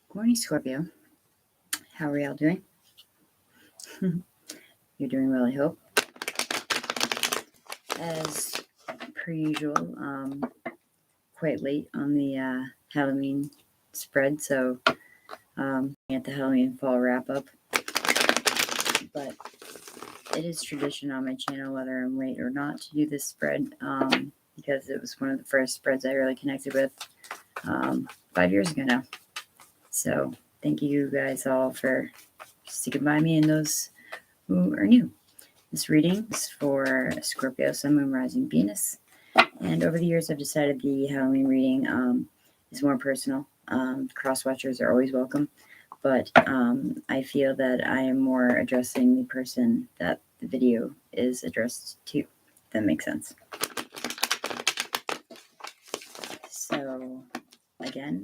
Good morning, Scorpio. How are y'all doing? You're doing well, I hope. As per usual, quite late on the Halloween spread, so at the Halloween fall wrap up. But it is tradition on my channel, whether I'm late or not, to do this spread because it was one of the first spreads I really connected with 5 years ago now. So thank you guys all for sticking by me and those who are new. This reading is for Scorpio, Sun, Moon, Rising, Venus. And over the years, I've decided the Halloween reading is more personal. Cross-watchers are always welcome. But I feel that I am more addressing the person that the video is addressed to, if that makes sense. So, again,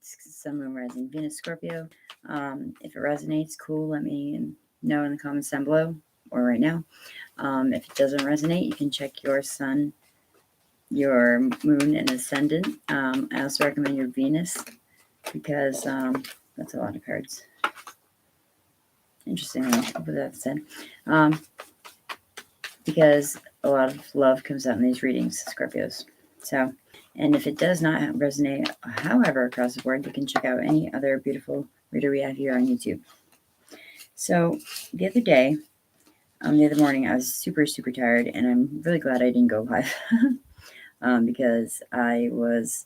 Sun, Moon, Rising, Venus, Scorpio. If it resonates, cool, let me know in the comments down below or right now. If it doesn't resonate, you can check your sun, your moon, and ascendant. I also recommend your Venus because that's a lot of cards. Interestingly, with that said, because a lot of love comes out in these readings, Scorpios. So, and if it does not resonate, however, across the board, you can check out any other beautiful reader we have here on YouTube. So, the other morning, I was super, super tired, and I'm really glad I didn't go live because I was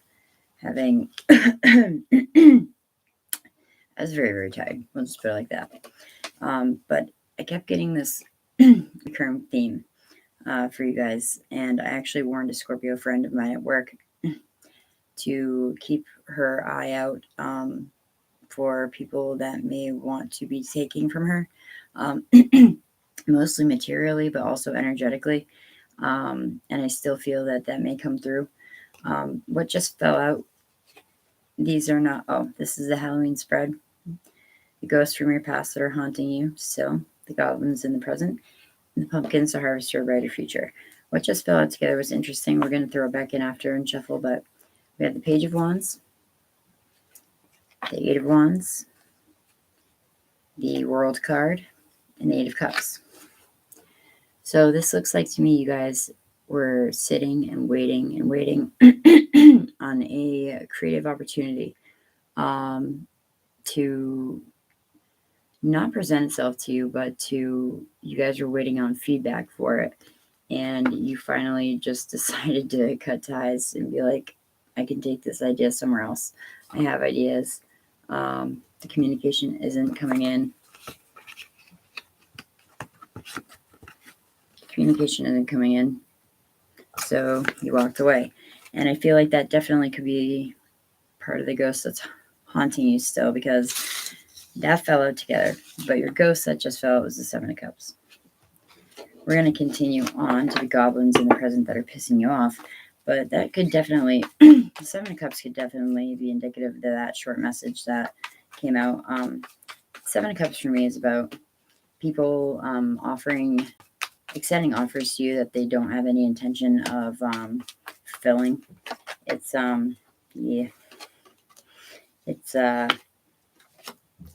having, I was very, very tired. We'll just put it like that. But I kept getting this recurring theme for you guys, and I actually warned a Scorpio friend of mine at work to keep her eye out for people that may want to be taking from her, mostly materially, but also energetically. And I still feel that may come through. What just fell out, these are not, this is the Halloween spread. The ghosts from your past that are haunting you still, the goblins in the present, and the pumpkins to harvest your brighter future. What just fell out together was interesting. We're going to throw it back in after and shuffle, but we have the Page of Wands, the Eight of Wands, the World card, and the Eight of Cups. So this looks like to me, you guys were sitting and waiting on a creative opportunity to not present itself to you, but you guys were waiting on feedback for it. And you finally just decided to cut ties and be like, I can take this idea somewhere else. I have ideas. The communication isn't coming in. So you walked away. And I feel like that definitely could be part of the ghost that's haunting you still, because that fell out together. But your ghost that just fell out was the Seven of Cups. We're going to continue on to the goblins in the present that are pissing you off. But that could definitely, the Seven of Cups could definitely be indicative of that short message that came out. Seven of Cups for me is about people extending offers to you that they don't have any intention of fulfilling. It's 8-8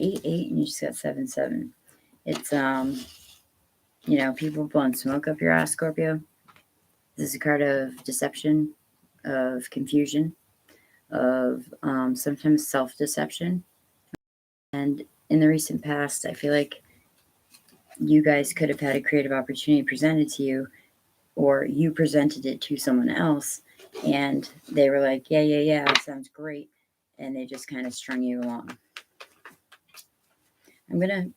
and you just got 7-7. It's people blowing smoke up your ass, Scorpio. This is a card of deception, of confusion, of sometimes self-deception. And in the recent past, I feel like you guys could have had a creative opportunity presented to you, or you presented it to someone else, and they were like, yeah, sounds great. And they just kind of strung you along. I'm going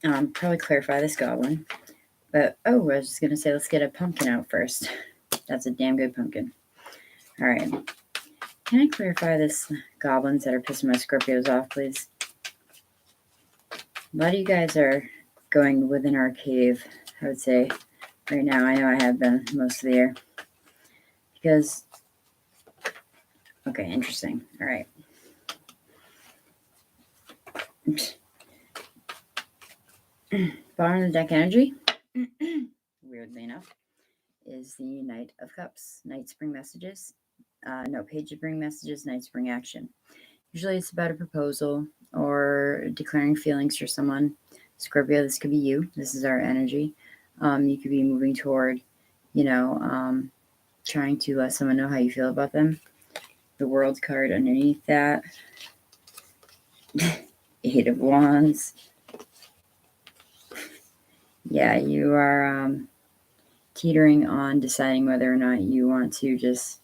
to probably clarify this goblin. But, I was just going to say, let's get a pumpkin out first. That's a damn good pumpkin. All right. Can I clarify this goblins that are pissing my Scorpios off, please? A lot of you guys are going within our cave, I would say, right now. I know I have been most of the year. Because, okay, interesting. All right. Bottom of the deck energy, weirdly enough, is the Knight of Cups. Knights bring messages. Pages bring messages. Knights bring action. Usually it's about a proposal or declaring feelings for someone. Scorpio, this could be you. This is our energy. You could be moving toward, trying to let someone know how you feel about them. The World card underneath that. 8 of Wands. Yeah, you are teetering on deciding whether or not you want to just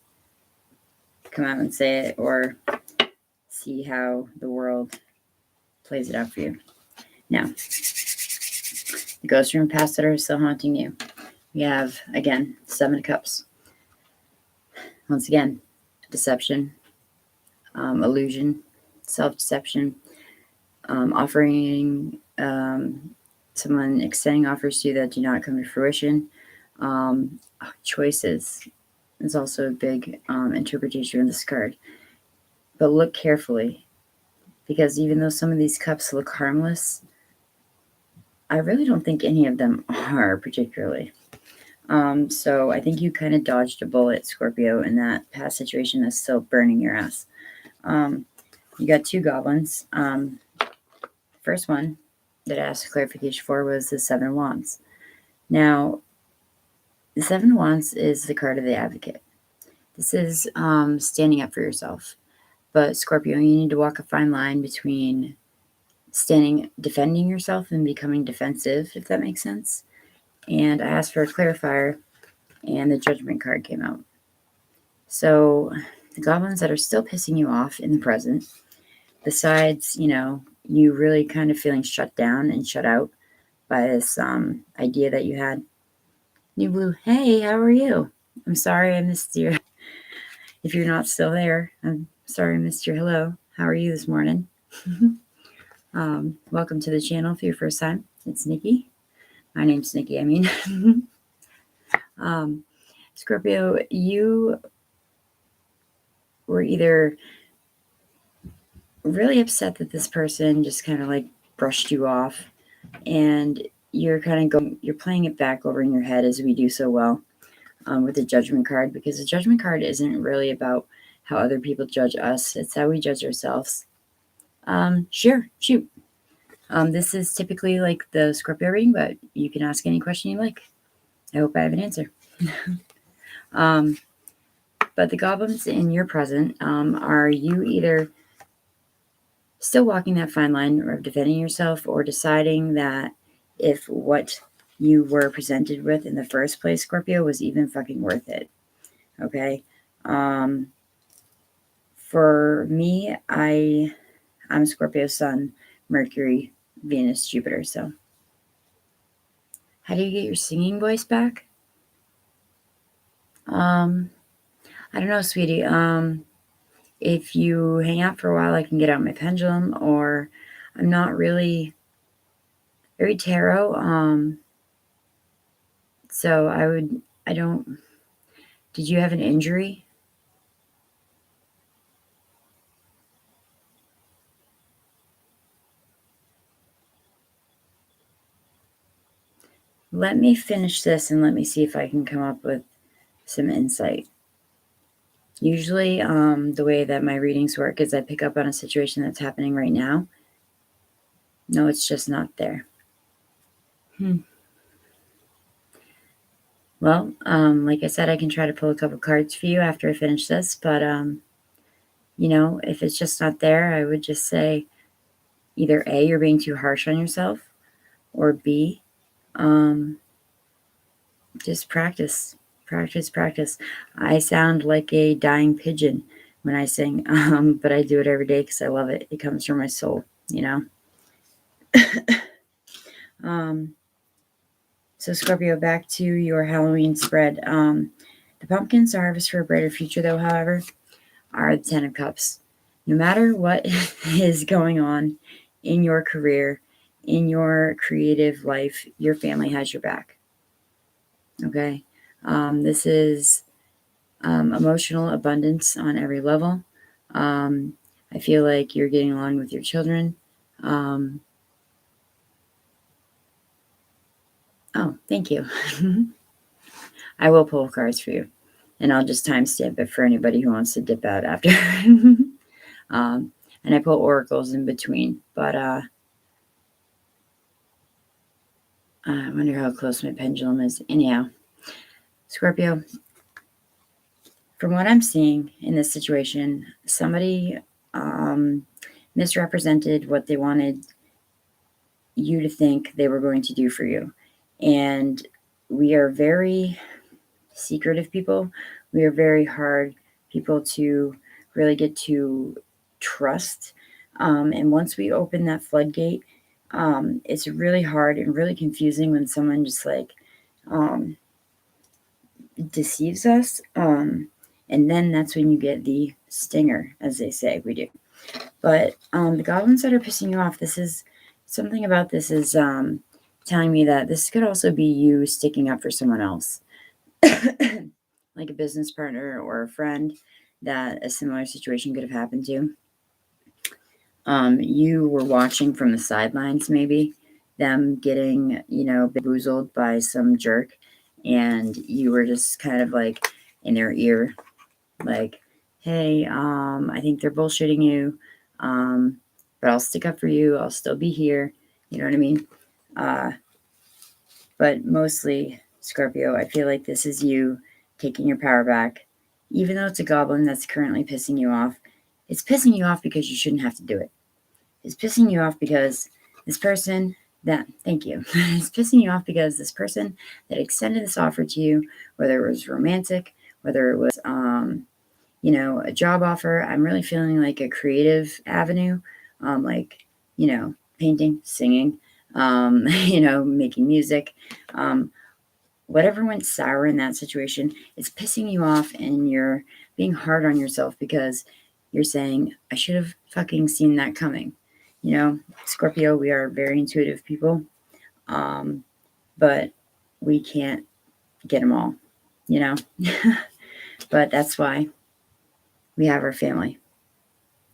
come out and say it or see how the world plays it out for you. Now, the ghosts from past that are still haunting you. We have, again, 7 of Cups. Once again, deception, illusion, self-deception, offering someone extending offers to you that do not come to fruition. Choices is also a big interpretation of this card. But look carefully, because even though some of these cups look harmless, I really don't think any of them are particularly. So I think you kind of dodged a bullet, Scorpio, in that past situation that's still burning your ass. You got 2 goblins. First one that I asked clarification for was the 7 of Wands. Now, the 7 of Wands is the card of the advocate. This is standing up for yourself. But Scorpio, you need to walk a fine line between defending yourself and becoming defensive, if that makes sense. And I asked for a clarifier, and the Judgment card came out. So the goblins that are still pissing you off in the present, besides, you really kind of feeling shut down and shut out by this idea that you had. New Blue, hey, how are you? I'm sorry I missed you. If you're not still there, I'm sorry I missed your hello. How are you this morning? Welcome to the channel for your first time. It's Niki. My name's Niki, Scorpio, you were either really upset that this person just kind of like brushed you off, and you're kind of you're playing it back over in your head, as we do so well with the Judgment card, because the Judgment card isn't really about how other people judge us. It's how we judge ourselves. Sure, shoot. This is typically like the Scorpio reading, but you can ask any question you like. I hope I have an answer. But the goblins in your present, are you either still walking that fine line of defending yourself, or deciding that if what you were presented with in the first place, Scorpio, was even fucking worth it? Okay. For me, I'm Scorpio Sun, Mercury, Venus, Jupiter. So how do you get your singing voice back? I don't know, sweetie. If you hang out for a while, I can get out my pendulum, or I'm not really very tarot. So did you have an injury? Let me finish this and let me see if I can come up with some insight. Usually, the way that my readings work is I pick up on a situation that's happening right now. No, it's just not there. Well, like I said, I can try to pull a couple cards for you after I finish this, but, if it's just not there, I would just say either A, you're being too harsh on yourself, or B, just practice. Practice. I sound like a dying pigeon when I sing, but I do it every day because I love it. It comes from my soul, So Scorpio, back to your Halloween spread. The pumpkins to harvest for a brighter future, though, however, are the 10 of Cups. No matter what is going on in your career, in your creative life, your family has your back. Okay? This is emotional abundance on every level. I feel like you're getting along with your children. Oh, thank you. I will pull cards for you, and I'll just timestamp it for anybody who wants to dip out after. And I put oracles in between. But I wonder how close my pendulum is. Anyhow, Scorpio, from what I'm seeing in this situation, somebody misrepresented what they wanted you to think they were going to do for you. And we are very secretive people. We are very hard people to really get to trust. And once we open that floodgate, it's really hard and really confusing when someone just like deceives us. And then that's when you get the stinger, as they say we do. But the goblins that are pissing you off, this is something about this is telling me that this could also be you sticking up for someone else, like a business partner or a friend that a similar situation could have happened to. You were watching from the sidelines, maybe them getting, bamboozled by some jerk, and you were just kind of like in their ear, like, hey, I think they're bullshitting you, but I'll stick up for you. I'll still be here. You know what I mean? But mostly, Scorpio, I feel like this is you taking your power back. Even though it's a goblin that's currently pissing you off, it's pissing you off because you shouldn't have to do it. It's pissing you off because this person thank you. It's pissing you off because this person that extended this offer to you, whether it was romantic, whether it was, a job offer, I'm really feeling like a creative avenue, painting, singing, making music, whatever went sour in that situation, it's pissing you off and you're being hard on yourself because you're saying, I should have fucking seen that coming. Scorpio, we are very intuitive people, but we can't get them all, but that's why we have our family.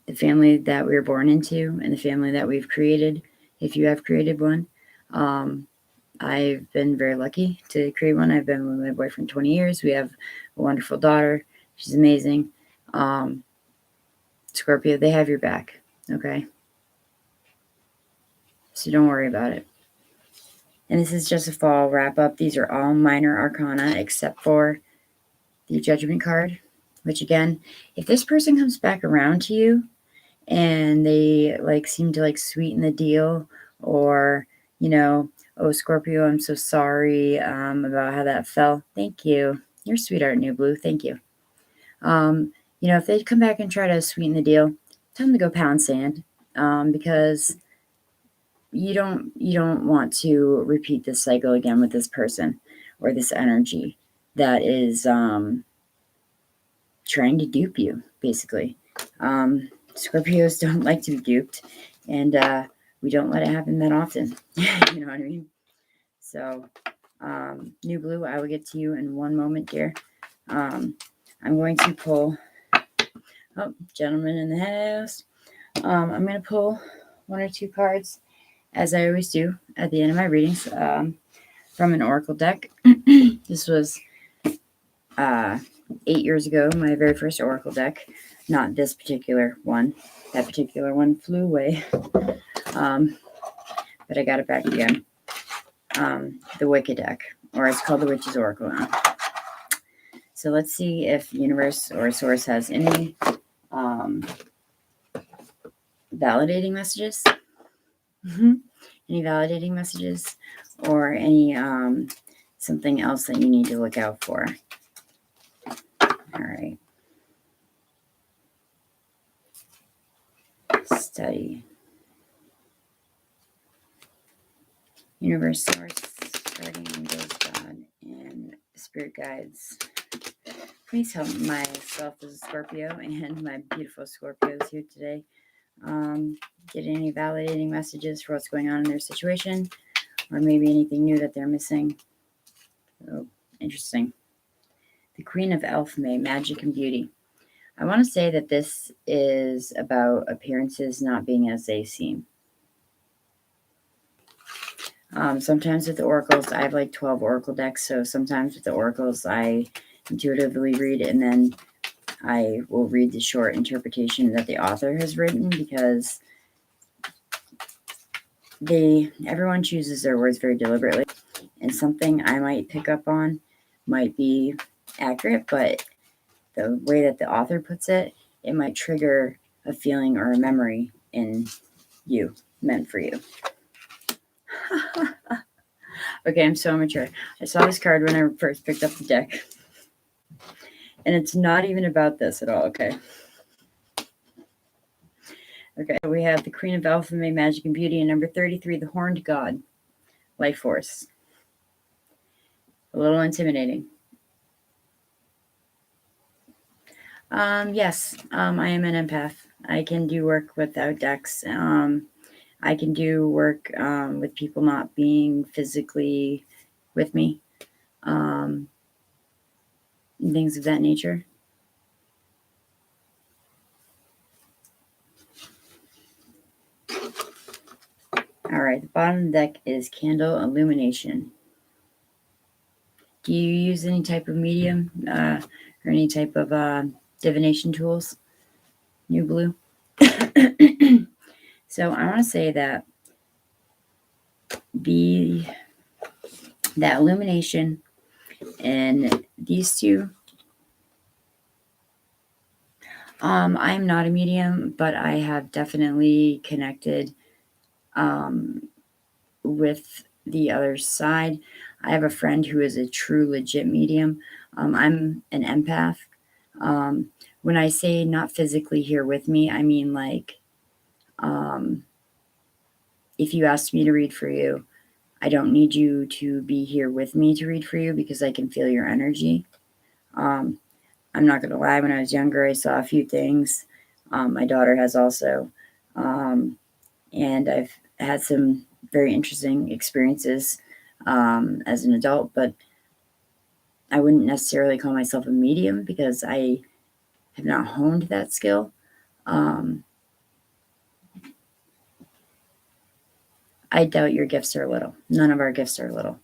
The family that we were born into and the family that we've created, if you have created one. I've been very lucky to create one. I've been with my boyfriend 20 years. We have a wonderful daughter. She's amazing. Scorpio, they have your back, okay? So don't worry about it. And this is just a fall wrap-up. These are all minor arcana except for the Judgment card, which again, if this person comes back around to you and they seem to sweeten the deal, or oh, Scorpio, I'm so sorry about how that fell. Thank you. You're sweetheart, New Blue. Thank you. If they come back and try to sweeten the deal, tell them to go pound sand, because you don't want to repeat this cycle again with this person or this energy that is trying to dupe you, basically. Scorpios don't like to be duped, and we don't let it happen that often. You know what I mean? So, New Blue, I will get to you in one moment, dear. I'm going to pull, gentleman in the house. I'm going to pull one or two cards, as I always do at the end of my readings, from an oracle deck. This was 8 years ago, my very first oracle deck. Not this particular one. That particular one flew away. But I got it back again. The Wicked deck, or it's called the Witch's Oracle now. So let's see if universe or source has any validating messages. Any validating messages, or any something else that you need to look out for. All right. Study. Universe, source, guardian angels, God, and spirit guides. Please help myself as a Scorpio and my beautiful Scorpios here today. Get any validating messages for what's going on in their situation, or maybe anything new that they're missing. Oh, interesting. The Queen of Elfmay, Magic and Beauty. I want to say that this is about appearances not being as they seem. Sometimes with the oracles, I have 12 oracle decks, so sometimes with the oracles, I intuitively read, and then I will read the short interpretation that the author has written, because everyone chooses their words very deliberately, and something I might pick up on might be accurate, but the way that the author puts it, it might trigger a feeling or a memory in you, meant for you. Okay, I'm so immature. I saw this card when I first picked up the deck, and it's not even about this at all, okay? Okay, we have the Queen of Alpha, May, Magic, and Beauty, and number 33, the Horned God, Life Force. A little intimidating. Yes, I am an empath. I can do work without decks. I can do work with people not being physically with me, things of that nature. All right, the bottom of the deck is Candle Illumination. Do you use any type of medium or any type of divination tools? New Blue. So I want to say that that illumination and these two, I'm not a medium, but I have definitely connected with the other side. I have a friend who is a true legit medium. I'm an empath. When I say not physically here with me, I mean like if you asked me to read for you, I don't need you to be here with me to read for you, because I can feel your energy. I'm not going to lie, when I was younger, I saw a few things. My daughter has also. And I've had some very interesting experiences as an adult, but I wouldn't necessarily call myself a medium because I have not honed that skill. I doubt your gifts are little. None of our gifts are little.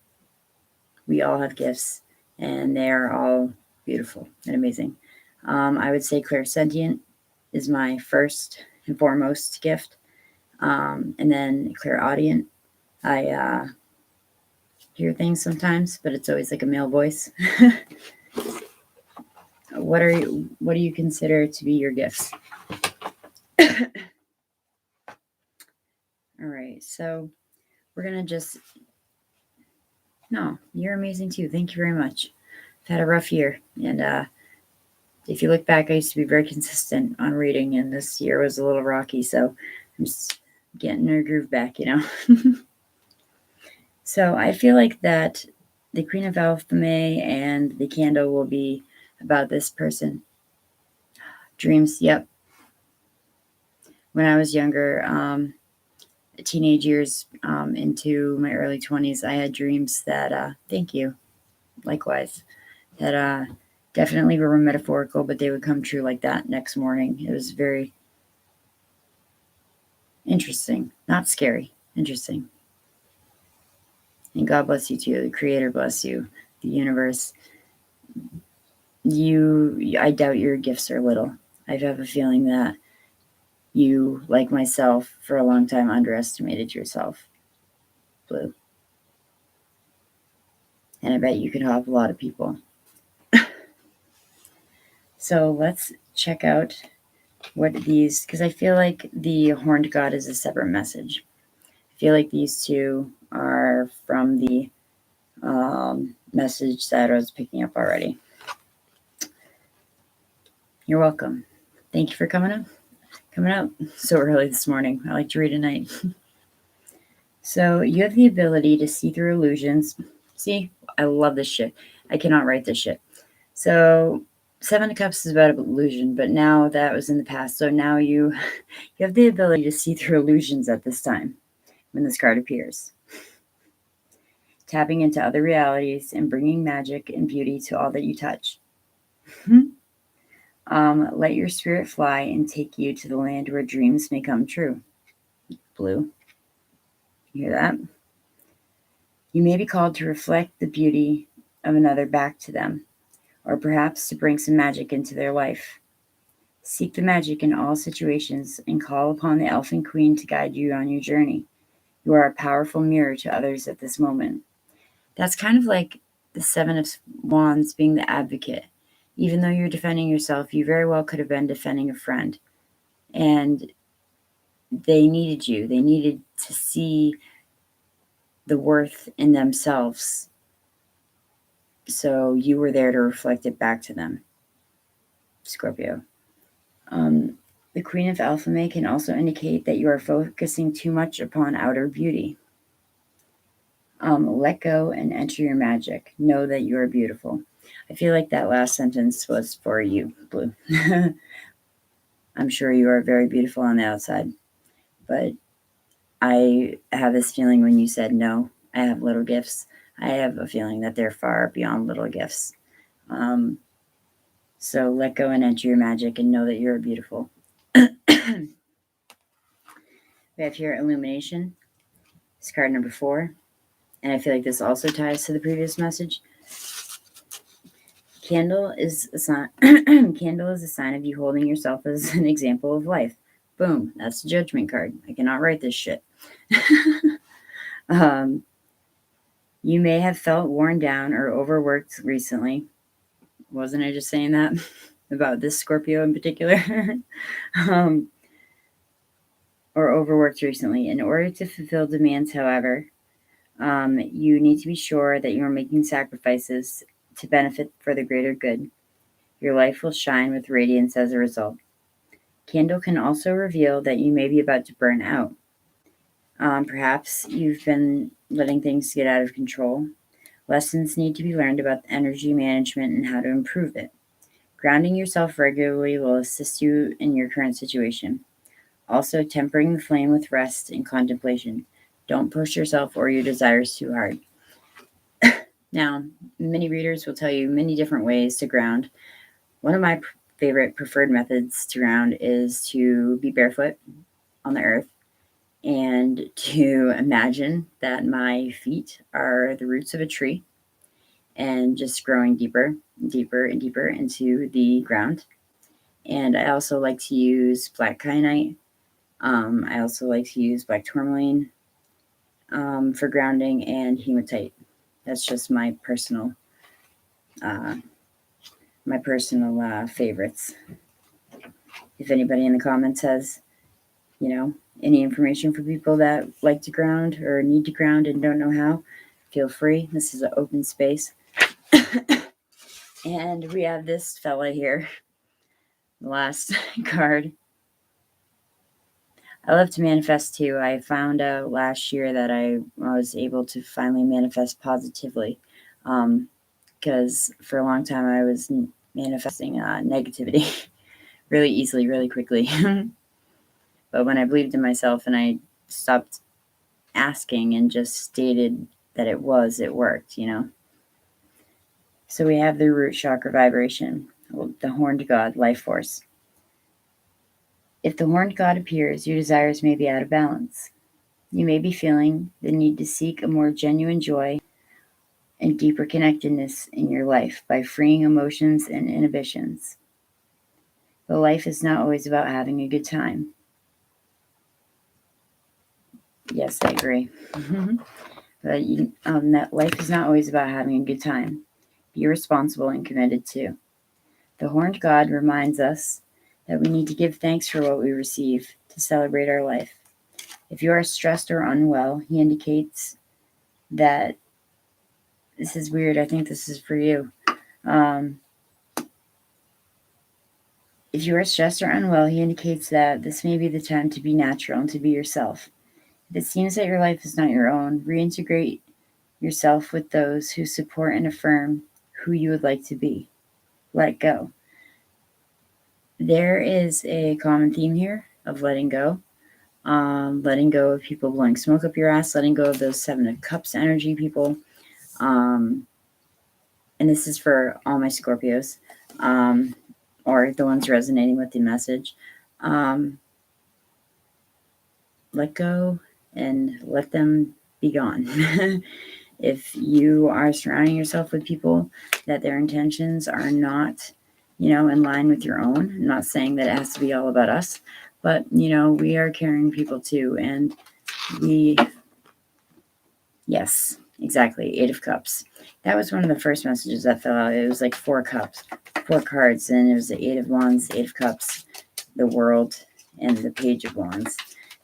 We all have gifts, and they are all beautiful and amazing. I would say clairsentient is my first and foremost gift, and then clairaudient. I hear things sometimes, but it's always like a male voice. What do you consider to be your gifts? All right, so we're gonna just no, you're amazing too. Thank you very much. I've had a rough year, and if you look back, I used to be very consistent on reading, and this year was a little rocky, so I'm just getting our groove back, you know. So I feel like that the Queen of Alpha May and the candle will be about this person. Dreams, yep. When I was younger, teenage years into my early 20s, I had dreams that, thank you, likewise, that definitely were metaphorical, but they would come true like that next morning. It was very interesting, not scary, interesting. And God bless you too. The Creator bless you, the universe. I doubt your gifts are little. I have a feeling that you, like myself, for a long time underestimated yourself, Blue. And I bet you could help a lot of people. So let's check out what these, because I feel like the Horned God is a separate message. I feel like these two are from the message that I was picking up already. You're welcome. Thank you for coming up so early this morning. I like to read at night. So you have the ability to see through illusions. See, I love this shit. I cannot write this shit. So Seven of Cups is about illusion, but now that was in the past. So now you have the ability to see through illusions at this time when this card appears. Tapping into other realities and bringing magic and beauty to all that you touch. Let your spirit fly and take you to the land where dreams may come true. Blue. You hear that? You may be called to reflect the beauty of another back to them, or perhaps to bring some magic into their life. Seek the magic in all situations and call upon the Elfin Queen to guide you on your journey. You are a powerful mirror to others at this moment. That's kind of like the Seven of Wands being the advocate. Even though you're defending yourself, you very well could have been defending a friend. And they needed you. They needed to see the worth in themselves. So you were there to reflect it back to them, Scorpio. The Queen of Alpha May can also indicate that you are focusing too much upon outer beauty. Let go and enter your magic. Know that you are beautiful. I feel like that last sentence was for you, Blue. I'm sure you are very beautiful on the outside, but I have this feeling when you said no, I have little gifts. I have a feeling that they're far beyond little gifts. So let go and enter your magic and know that you're beautiful. We have here Illumination. It's card number 4. And I feel like this also ties to the previous message. Candle is a sign. Candle is a sign of you holding yourself as an example of life. Boom. That's the Judgment card. I cannot write this shit. You may have felt worn down or overworked recently. Wasn't I just saying that about this Scorpio in particular? Or overworked recently. In order to fulfill demands, however, you need to be sure that you are making sacrifices to benefit for the greater good. Your life will shine with radiance as a result. Candle can also reveal that you may be about to burn out. Perhaps you've been letting things get out of control. Lessons need to be learned about energy management and how to improve it. Grounding yourself regularly will assist you in your current situation. Also, tempering the flame with rest and contemplation. Don't push yourself or your desires too hard. Now, many readers will tell you many different ways to ground. One of my favorite preferred methods to ground is to be barefoot on the earth and to imagine that my feet are the roots of a tree and just growing deeper and deeper and deeper into the ground. And I also like to use black kyanite. I also like to use black tourmaline for grounding and hematite. That's just my personal favorites. If anybody in the comments has, any information for people that like to ground or need to ground and don't know how, feel free. This is an open space. And we have this fella here, the last card. I love to manifest too. I found out last year that I was able to finally manifest positively, because for a long time I was manifesting negativity really easily, really quickly. But when I believed in myself and I stopped asking and just stated that it worked, So we have the root chakra vibration, the horned god, life force. If the horned god appears, your desires may be out of balance. You may be feeling the need to seek a more genuine joy and deeper connectedness in your life by freeing emotions and inhibitions. But life is not always about having a good time. Yes, I agree. But that life is not always about having a good time. Be responsible and committed too. The horned god reminds us that we need to give thanks for what we receive to celebrate our life. If you are stressed or unwell, he indicates that this is weird. I think this is for you. If you are stressed or unwell, he indicates that this may be the time to be natural and to be yourself. If it seems that your life is not your own, reintegrate yourself with those who support and affirm who you would like to be. Let go. There is a common theme here of letting go. Letting go of people blowing smoke up your ass, letting go of those 7 of Cups energy people. And this is for all my Scorpios, or the ones resonating with the message. Let go and let them be gone. If you are surrounding yourself with people that their intentions are not, in line with your own. I'm not saying that it has to be all about us, but, we are caring people too. And yes, exactly. 8 of Cups. That was one of the first messages that fell out. It was like 4 cups, 4 cards, and it was the 8 of Wands, 8 of Cups, the World, and the Page of Wands.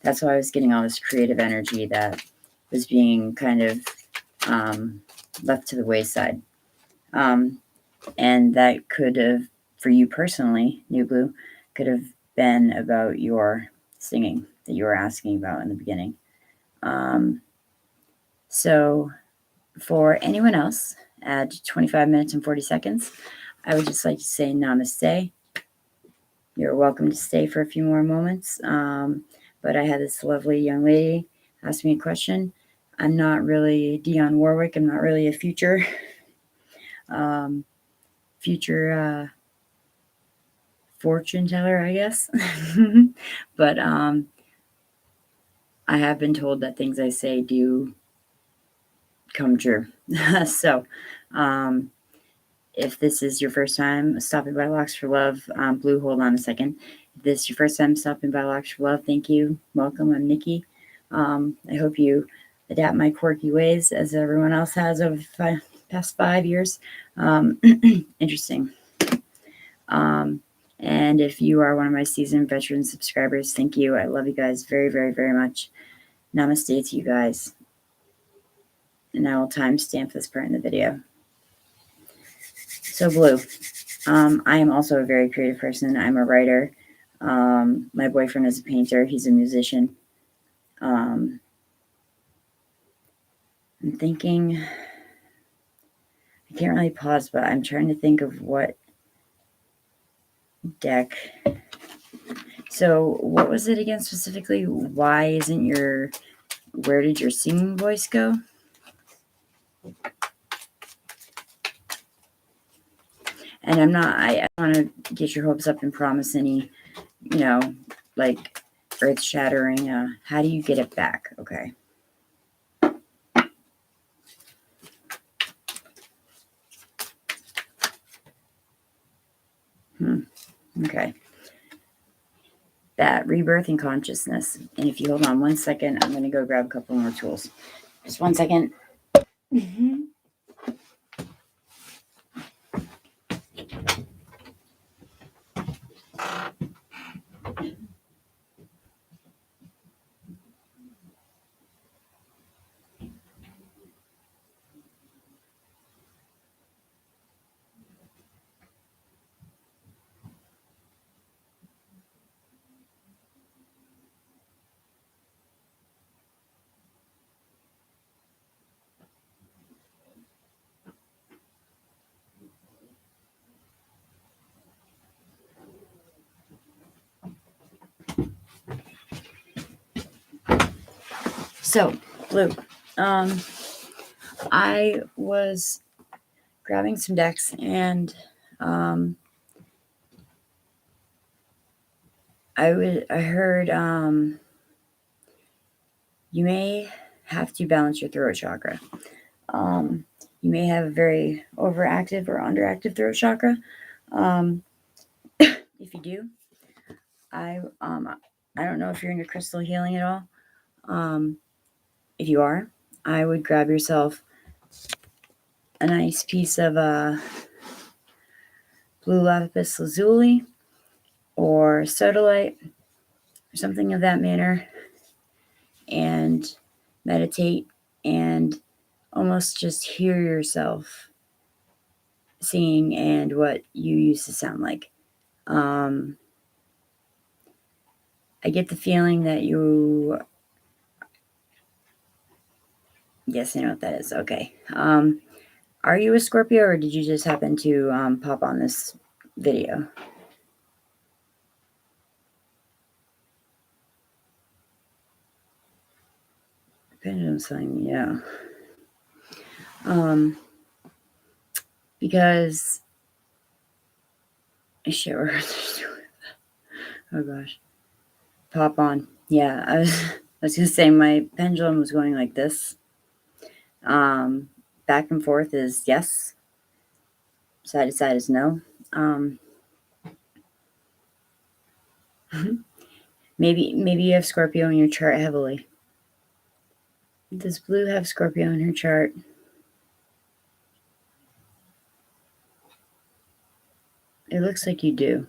That's why I was getting all this creative energy that was being kind of left to the wayside. And that could have, for you personally, New Blue, could have been about your singing that you were asking about in the beginning. So for anyone else at 25 minutes and 40 seconds, I would just like to say namaste. You're welcome to stay for a few more moments. But I had this lovely young lady ask me a question. I'm not really Dionne Warwick. I'm not really a future fortune teller, I guess. But I have been told that things I say do come true. So if this is your first time stopping by Locks for Love, Blue, hold on a second. If this is your first time stopping by Locks for Love, thank you. Welcome. I'm Niki. I hope you adapt my quirky ways as everyone else has over the past 5 years. Interesting. And if you are one of my seasoned veteran subscribers, thank you. I love you guys very, very, very much. Namaste to you guys. And I will timestamp this part in the video. So Blue, I am also a very creative person. I'm a writer. My boyfriend is a painter. He's a musician. I'm thinking, I can't really pause, but I'm trying to think of what deck. So what was it again specifically? Where did your singing voice go? And I don't want to get your hopes up and promise any, like earth shattering. How do you get it back? Okay. Okay. That rebirth and consciousness. And if you hold on 1 second, I'm going to go grab a couple more tools. Just 1 second. So, Blue, I was grabbing some decks and I heard you may have to balance your throat chakra. You may have a very overactive or underactive throat chakra. If you do, I don't know if you're into crystal healing at all. If you are, I would grab yourself a nice piece of blue lapis lazuli or sodalite or something of that manner, and meditate and almost just hear yourself singing and what you used to sound like. I get the feeling that you... Yes, I know what that is. Okay. Are you a Scorpio, or did you just happen to pop on this video? Pendulum's telling me, yeah. Because... Shit, oh gosh. Pop on. Yeah, I was going to say my pendulum was going like this. Back and forth is yes. Side to side is no. Maybe you have Scorpio in your chart heavily. Does Blue have Scorpio in her chart? It looks like you do.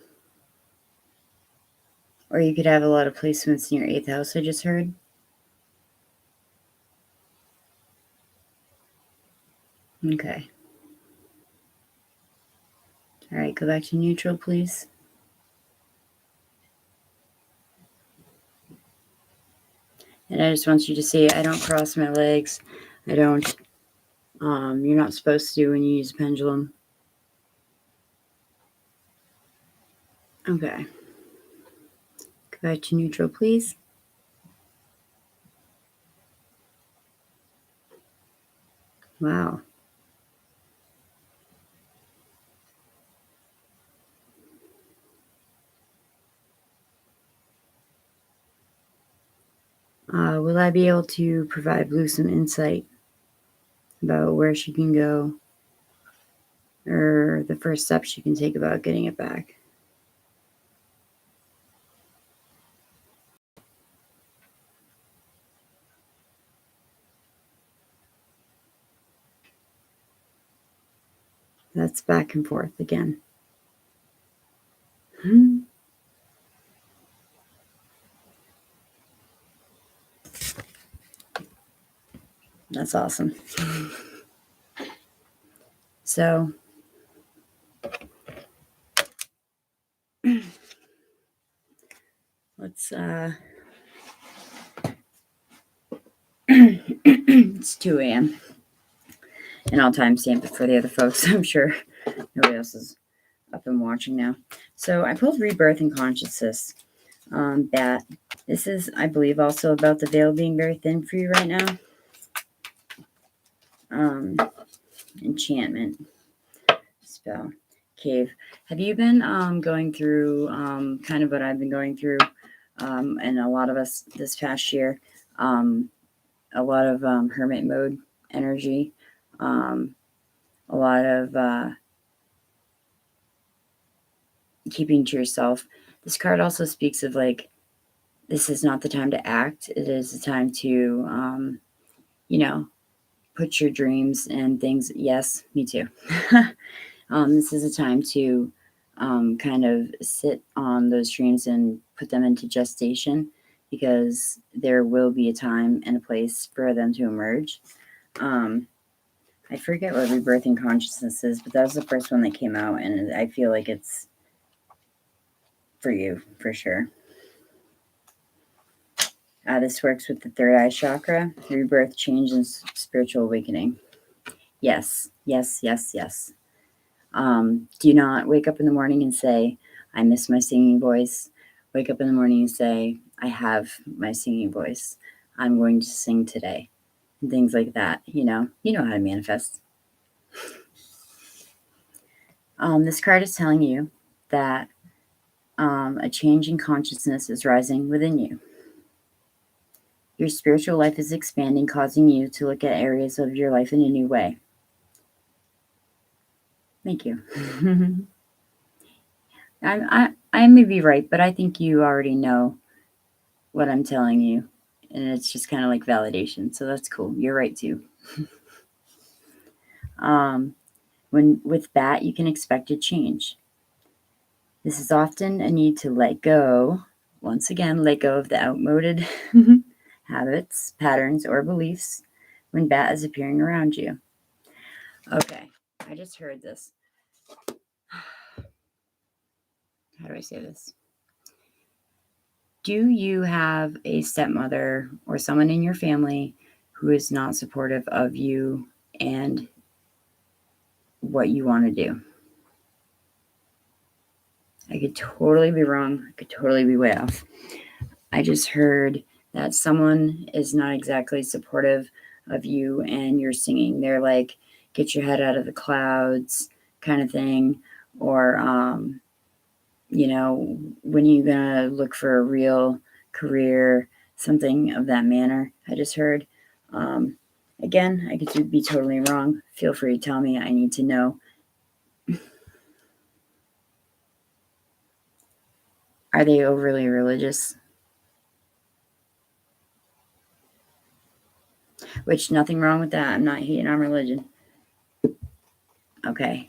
Or you could have a lot of placements in your 8th house, I just heard. Okay. All right, go back to neutral, please. And I just want you to see, I don't cross my legs. I don't, you're not supposed to when you use a pendulum. Okay. Go back to neutral, please. Wow. Will I be able to provide Blue some insight about where she can go or the first step she can take about getting it back? That's back and forth again. That's awesome. So, let's, it's 2 a.m. And I'll timestamp it for the other folks. I'm sure nobody else is up and watching now. So I pulled Rebirth and Consciousness. Bat. This is, I believe, also about the veil being very thin for you right now. Enchantment. Spell. Cave. Have you been going through kind of what I've been going through, and a lot of us this past year, a lot of hermit mode energy, a lot of keeping to yourself. This card also speaks of like, this is not the time to act. It is the time to, put your dreams and things. Yes, me too. This is a time to kind of sit on those dreams and put them into gestation, because there will be a time and a place for them to emerge. I forget what rebirthing consciousness is, but that was the first one that came out, and I feel like it's for you, for sure. This works with the third eye chakra, rebirth, change, and spiritual awakening. Yes, yes, yes, yes. Do not wake up in the morning and say, I miss my singing voice. Wake up in the morning and say, I have my singing voice. I'm going to sing today. And things like that, you know how to manifest. This card is telling you that a change in consciousness is rising within you. Your spiritual life is expanding, causing you to look at areas of your life in a new way. Thank you. I may be right, but I think you already know what I'm telling you. And it's just kind of like validation. So that's cool. You're right too. When with Bat, you can expect a change. This is often a need to let go. Once again, let go of the outmoded habits, patterns, or beliefs when Bat is appearing around you. Okay, I just heard this. How do I say this? Do you have a stepmother or someone in your family who is not supportive of you and what you want to do? I could totally be wrong. I could totally be way off. I just heard that someone is not exactly supportive of you and your singing. They're like, get your head out of the clouds kind of thing. Or, when are you going to look for a real career, something of that manner. I just heard. Again, I could be totally wrong. Feel free to tell me. I need to know. Are they overly religious? Which, nothing wrong with that. I'm not hating on religion. Okay.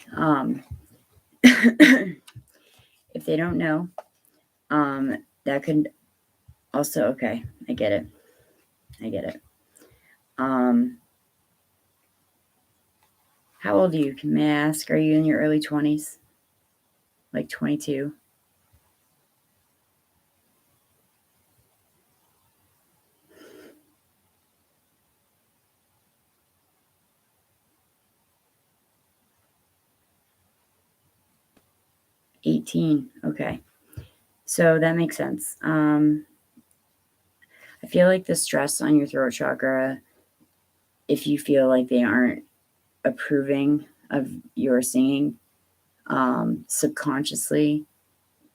If they don't know, that could also, okay, I get it. How old are you? Can I ask? Are you in your early 20s? Like 22? $18. Okay. So that makes sense. I feel like the stress on your throat chakra, if you feel like they aren't approving of your singing, subconsciously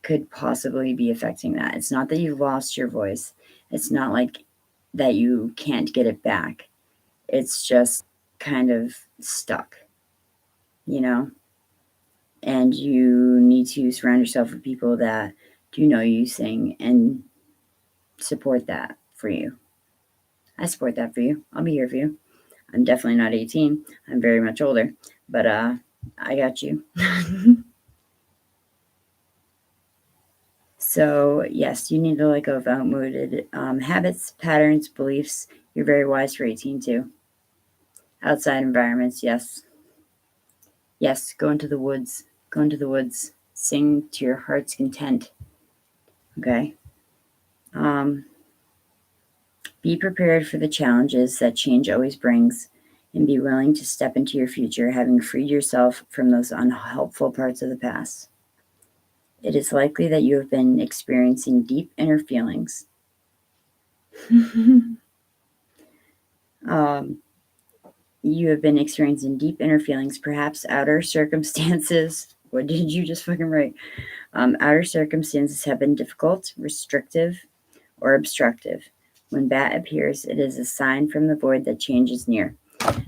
could possibly be affecting that. It's not that you've lost your voice. It's not like that you can't get it back. It's just kind of stuck, you know? And you need to surround yourself with people that do know you sing and support that for you. I support that for you. I'll be here for you. I'm definitely not 18. I'm very much older, but I got you. So yes, you need to let go of outmoded habits, patterns, beliefs. You're very wise for 18 too. Outside environments, yes. Yes, go into the woods. Go into the woods. Sing to your heart's content. Okay. Be prepared for the challenges that change always brings, and be willing to step into your future having freed yourself from those unhelpful parts of the past. It is likely that you have been experiencing deep inner feelings. You have been experiencing deep inner feelings, perhaps outer circumstances. What did you just fucking write? Outer circumstances have been difficult, restrictive, or obstructive. When bat appears, it is a sign from the void that change is near.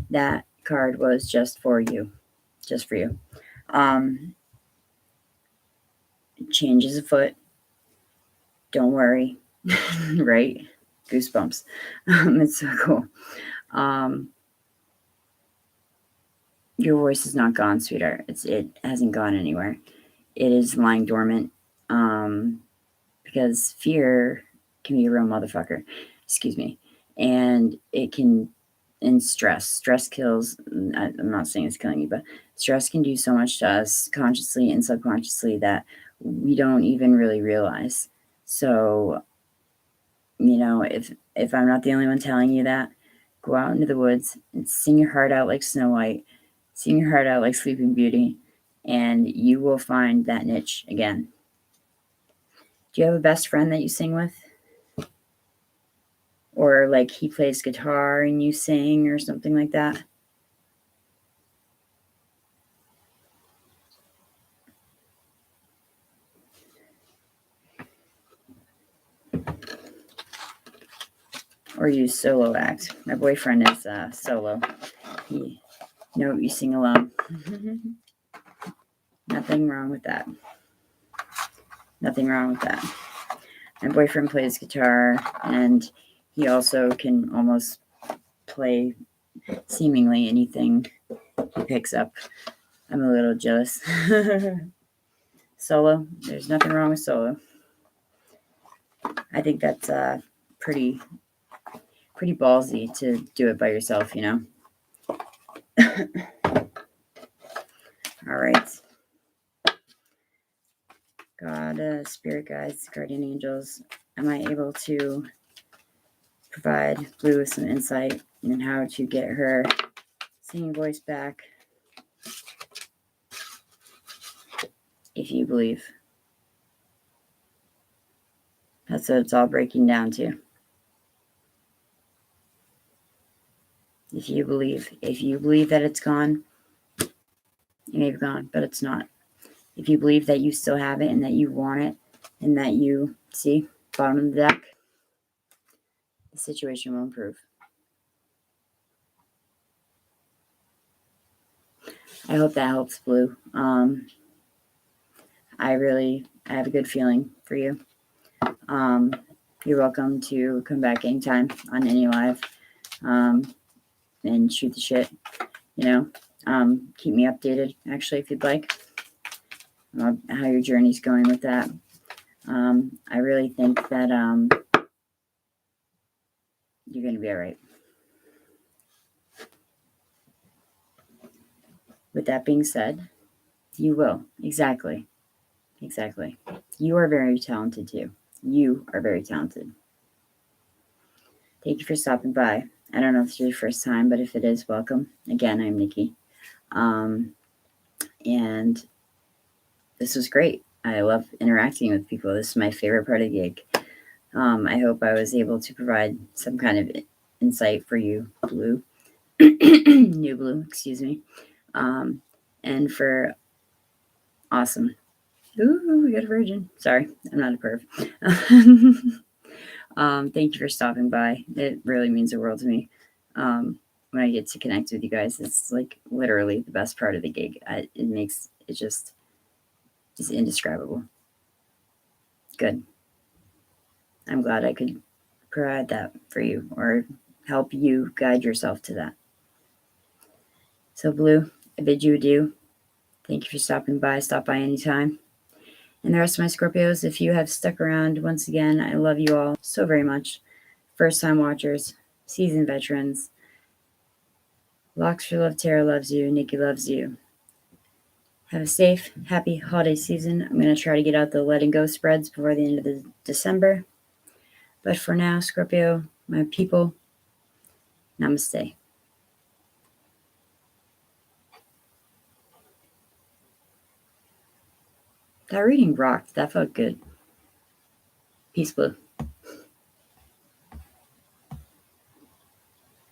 That card was just for you. Just for you. Change is afoot. Don't worry. Right? Goosebumps. It's so cool. Your voice is not gone, sweetheart. It hasn't gone anywhere. It is lying dormant. Because fear can be a real motherfucker. Excuse me. And it can, and stress kills. I'm not saying it's killing you, but stress can do so much to us consciously and subconsciously that we don't even really realize. So, if I'm not the only one telling you that, go out into the woods and sing your heart out like Snow White, sing your heart out like Sleeping Beauty, and you will find that niche again. Do you have a best friend that you sing with? Or like he plays guitar and you sing or something like that? Or you solo act? My boyfriend is solo. You sing alone. Nothing wrong with that. Nothing wrong with that. My boyfriend plays guitar, and he also can almost play seemingly anything he picks up. I'm a little jealous. Solo, there's nothing wrong with solo. I think that's pretty ballsy to do it by yourself, All right. God, spirit guides, guardian angels, am I able to provide Blue with some insight in how to get her singing voice back? If you believe. That's what it's all breaking down to. If you believe that it's gone, it may be gone, but it's not. If you believe that you still have it and that you want it and that you see bottom of the deck, the situation will improve. I hope that helps, Blue. I have a good feeling for you. You're welcome to come back anytime on any live and shoot the shit, keep me updated, actually, if you'd like, how your journey's going with that. I really think that you're going to be all right. With that being said, you will. Exactly. You are very talented too. You are very talented. Thank you for stopping by. I don't know if it's your first time, but if it is, welcome. Again, I'm Niki. And this was great. I love interacting with people. This is my favorite part of the gig. I hope I was able to provide some kind of insight for you, Blue. New Blue, excuse me. And for awesome. Ooh, we got a virgin. Sorry, I'm not a perv. Thank you for stopping by. It really means the world to me. When I get to connect with you guys, it's like literally the best part of the gig. It's indescribable. Good. I'm glad I could provide that for you or help you guide yourself to that. So, Blue, I bid you adieu. Thank you for stopping by. Stop by anytime. And the rest of my Scorpios, if you have stuck around, once again, I love you all so very much. First-time watchers, seasoned veterans. Locks for Love Tarot loves you. Niki loves you. Have a safe, happy holiday season. I'm going to try to get out the letting go spreads before the end of the December. But for now, Scorpio, my people, namaste. That reading rocked. That felt good. Peace, Blue.